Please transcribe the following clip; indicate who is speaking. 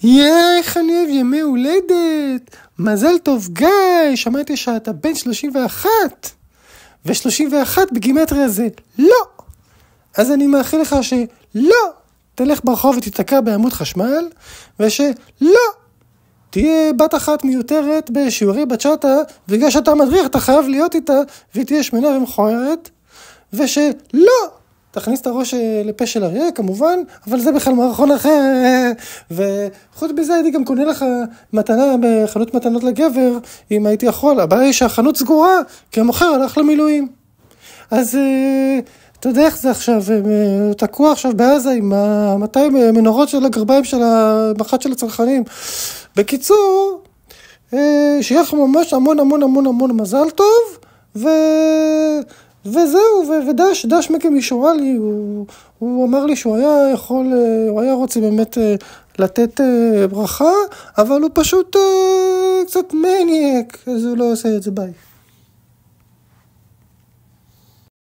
Speaker 1: איך אני אוהב ימי הולדת, מזל טוב גיא, שמעתי שאתה בן 31, ו31 בגימטריה זה לא. אז אני מאחל לך שלא תלך ברחוב ותתקע בעמוד חשמל, ושלא תהיה בת אחת מיותרת בשיעורי בצ'אטה, בגלל שאתה מדריך אתה חייב להיות איתה, והיא תהיה שמנה ומכוערת, ושלא תכניס את הראש לפה של אריה כמובן, אבל זה בכלל מערכון אחר. וחוץ בזה הייתי גם קונה לך מתנה בחנות מתנות לגבר, אם הייתי יכול. הבעיה היא שהחנות סגורה, כי המוכר הלך למילואים. אז אתה יודע איך זה עכשיו, תקוע עכשיו בעזה עם 200 מנורות של הגרביים של המח"ט של הצרכנים. בקיצור, שיהיה לך ממש המון המון המון המון מזל טוב, וזהו, ודש מקים אישורה לי, הוא אמר לי שהוא היה יכול, הוא היה רוצה באמת לתת ברכה, אבל הוא פשוט קצת מניאק, אז הוא לא עושה את זה, ביי.